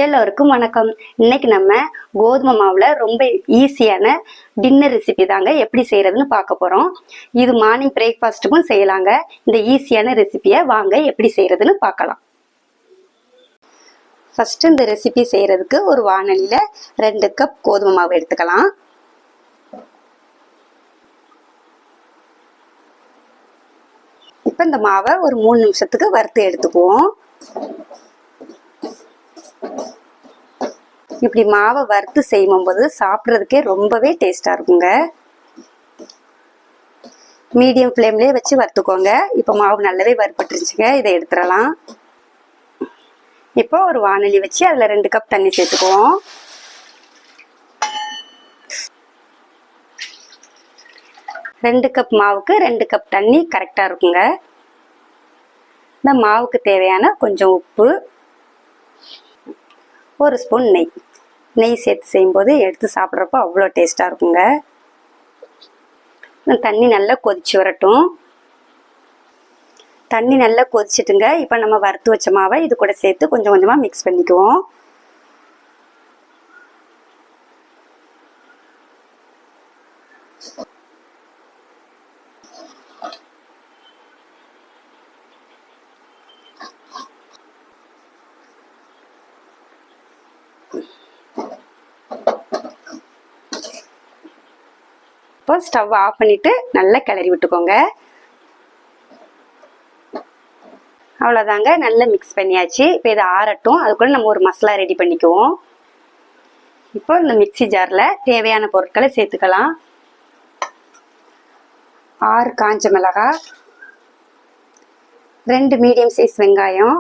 எல்லோருக்கும் வணக்கம். இன்னைக்கு நம்ம கோதுமை மாவுல ரொம்ப ஈஸியான டின்னர் ரெசிபி தாங்க எப்படி செய்யறதுன்னு பார்க்க போறோம். இது மார்னிங் பிரேக்ஃபாஸ்ட்டுக்கும் செய்யலாங்க. இந்த ஈஸியான ரெசிபியை வாங்க எப்படி செய்யறதுன்னு பார்க்கலாம். ஃபர்ஸ்ட் இந்த ரெசிபி செய்யறதுக்கு ஒரு வாணலியில 2 கப் கோதுமை மாவு எடுத்துக்கலாம். இப்போ இந்த மாவை ஒரு 3 நிமிஷத்துக்கு வறுத்து எடுத்துக்குவோம். இப்படி மாவை வறுத்து செய்யும்போது சாப்பிட்றதுக்கே ரொம்பவே டேஸ்டா இருக்குங்க. மீடியம் ஃப்ளேம்லேயே வச்சு வறுத்துக்கோங்க. இப்போ மாவு நல்லாவே வறுப்பட்டுருச்சுங்க. இதை எடுத்துடலாம். இப்போ ஒரு வாணலி வச்சு அதில் 2 கப் தண்ணி சேர்த்துக்குவோம். ரெண்டு கப் மாவுக்கு 2 கப் தண்ணி கரெக்டாக இருக்குங்க. இந்த மாவுக்கு தேவையான கொஞ்சம் உப்பு, 1 ஸ்பூன் நெய் சேர்த்து செய்யும்போது எடுத்து சாப்பிட்றப்போ அவ்வளோ டேஸ்ட்டாக இருக்குங்க. தண்ணி நல்லா கொதிச்சு வரட்டும். தண்ணி நல்லா கொதிச்சுட்டுங்க. இப்போ நம்ம வறுத்து வச்ச மாவை இது கூட சேர்த்து கொஞ்சம் கொஞ்சமாக மிக்ஸ் பண்ணிக்குவோம். இப்போ ஸ்டவ் ஆஃப் பண்ணிட்டு நல்லா கிளறி விட்டுக்கோங்க. அவ்வளோதாங்க, நல்லா மிக்ஸ் பண்ணியாச்சு. இப்போ இதை ஆறட்டும். அதுக்குள்ள நம்ம ஒரு மசாலா ரெடி பண்ணிக்குவோம். இப்போ இந்த மிக்சி ஜாரில் தேவையான பொருட்களை சேர்த்துக்கலாம். 6 காஞ்ச மிளகாய், 2 மீடியம் சைஸ் வெங்காயம்,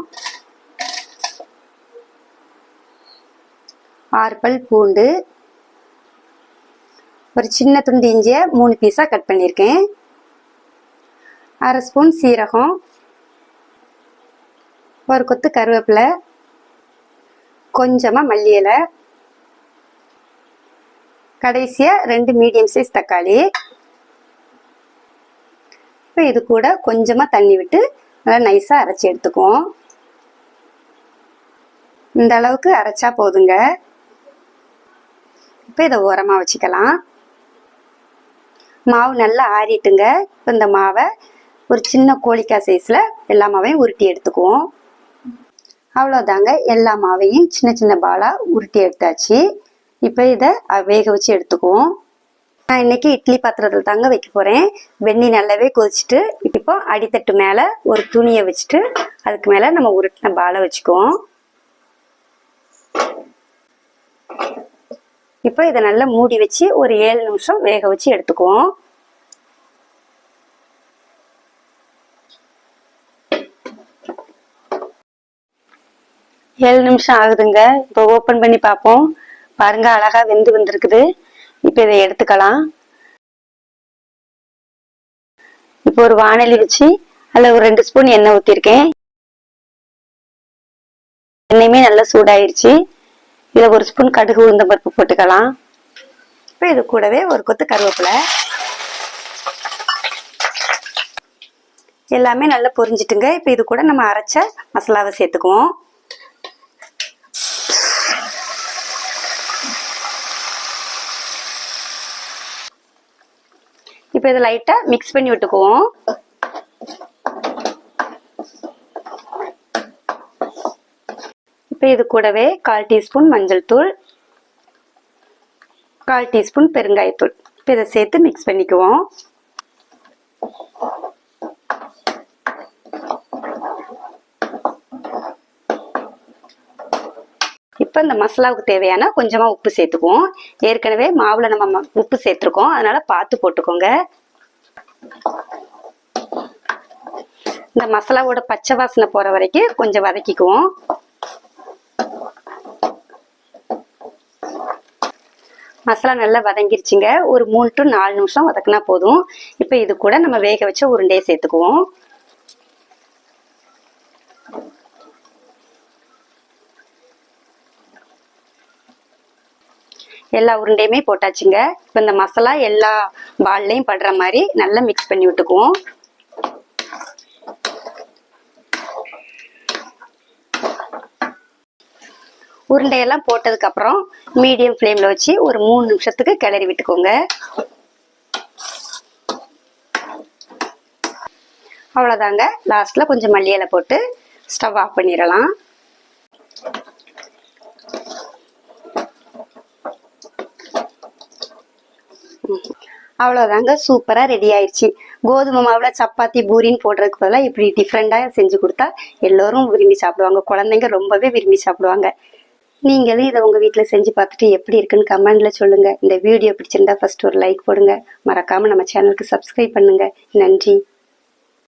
6 பல் பூண்டு, ஒரு சின்ன துண்டு இஞ்சியை 3 பீஸாக கட் பண்ணியிருக்கேன், 1/2 ஸ்பூன் சீரகம், ஒரு கொத்து கருவேப்பிலை, கொஞ்சமாக மல்லி இலை, கடைசியாக 2 மீடியம் சைஸ் தக்காளி. இப்போ இது கூட கொஞ்சமாக தண்ணி விட்டு நல்லா நைஸாக அரைச்சி எடுத்துக்குவோம். இந்த அளவுக்கு அரைச்சா போதுங்க. இப்போ இதை ஓரமாக வச்சுக்கலாம். மாவு நல்லா ஆறிட்டுங்க. இப்போ இந்த மாவை ஒரு சின்ன கோழிக்காய் சைஸில் எல்லா மாவையும் உருட்டி எடுத்துக்குவோம். அவ்வளோதாங்க, எல்லா மாவையும் சின்ன சின்ன பாலாக உருட்டி எடுத்தாச்சு. இப்போ இதை வேக வச்சு எடுத்துக்குவோம். நான் இன்னைக்கு இட்லி பாத்திரத்தில் தாங்க வைக்க போகிறேன். வெந்நீர் நல்லாவே கொதிச்சுட்டு இப்போ அடித்தட்டு மேலே ஒரு துணியை வச்சுட்டு அதுக்கு மேலே நம்ம உருட்டின பாலை வச்சுக்குவோம். இப்போ இதை நல்லா மூடி வச்சு ஒரு 7 நிமிஷம் வேக வச்சு எடுத்துக்குவோம். ஏழு நிமிஷம் ஆகுதுங்க. இப்போ ஓப்பன் பண்ணி பார்ப்போம். பாருங்க, அழகா வெந்து வந்திருக்குது. இப்போ இதை எடுத்துக்கலாம். இப்போ ஒரு வாணலி வச்சு அதில் ஒரு 2 ஸ்பூன் எண்ணெய் ஊற்றிருக்கேன். எண்ணெயுமே நல்லா சூடாயிருச்சு. இதில் 1 ஸ்பூன் கடுகு உளுந்தம் பருப்பு போட்டுக்கலாம். இப்போ இது கூடவே ஒரு கொத்து கருவேப்பிலை. எல்லாமே நல்லா பொரிஞ்சிட்டுங்க. இப்போ இது கூட நம்ம அரைச்ச மசாலாவை சேர்த்துக்குவோம். இப்போ இதை லைட்டாக மிக்ஸ் பண்ணி விட்டுக்குவோம். இப்போ இது கூடவே 1/4 டீஸ்பூன் மஞ்சள் தூள், 1/4 டீஸ்பூன் பெருங்காயத்தூள். இப்போ இதை சேர்த்து மிக்ஸ் பண்ணிக்குவோம். இப்போ இந்த மசாலாவுக்கு தேவையான கொஞ்சமாக உப்பு சேர்த்துக்குவோம். ஏற்கனவே மாவுல நம்ம உப்பு சேர்த்துருக்கோம், அதனால பார்த்து போட்டுக்கோங்க. இந்த மசாலாவோட பச்சை வாசனை போற வரைக்கும் கொஞ்சம் வதக்கிக்குவோம். மசாலா நல்லா வதங்கிருச்சுங்க. ஒரு 3 to 4 நிமிஷம் வதக்கினா போதும். இப்போ இது கூட நம்ம வேக வச்ச உருண்டையை சேர்த்துக்குவோம். எல்லா உருண்டையுமே போட்டாச்சுங்க. இப்போ இந்த மசாலா எல்லா பால்லையும் படுற மாதிரி நல்லா மிக்ஸ் பண்ணி விட்டுக்குவோம். உருண்டையெல்லாம் போட்டதுக்கப்புறம் மீடியம் ஃப்ளேமில் வச்சு ஒரு 3 நிமிஷத்துக்கு கிளறி விட்டுக்கோங்க. அவ்வளோதாங்க. லாஸ்ட்டில் கொஞ்சம் மல்லி இலை போட்டு ஸ்டவ் ஆஃப் பண்ணிடலாம். அவ்வளோதாங்க, சூப்பராக ரெடி ஆயிடுச்சு. கோதுமை மாவில் சப்பாத்தி பூரின்னு போடுறதுக்கு பதிலாக இப்படி டிஃப்ரெண்ட்டாக செஞ்சு கொடுத்தா எல்லோரும் விரும்பி சாப்பிடுவாங்க. குழந்தைங்க ரொம்பவே விரும்பி சாப்பிடுவாங்க. நீங்களும் இதை உங்கள் வீட்டில் செஞ்சு பார்த்துட்டு எப்படி இருக்குன்னு கமெண்டில் சொல்லுங்கள். இந்த வீடியோ பிடிச்சிருந்தா ஃபர்ஸ்ட் ஒரு லைக் போடுங்க. மறக்காமல் நம்ம சேனலுக்கு சப்ஸ்கிரைப் பண்ணுங்கள். நன்றி.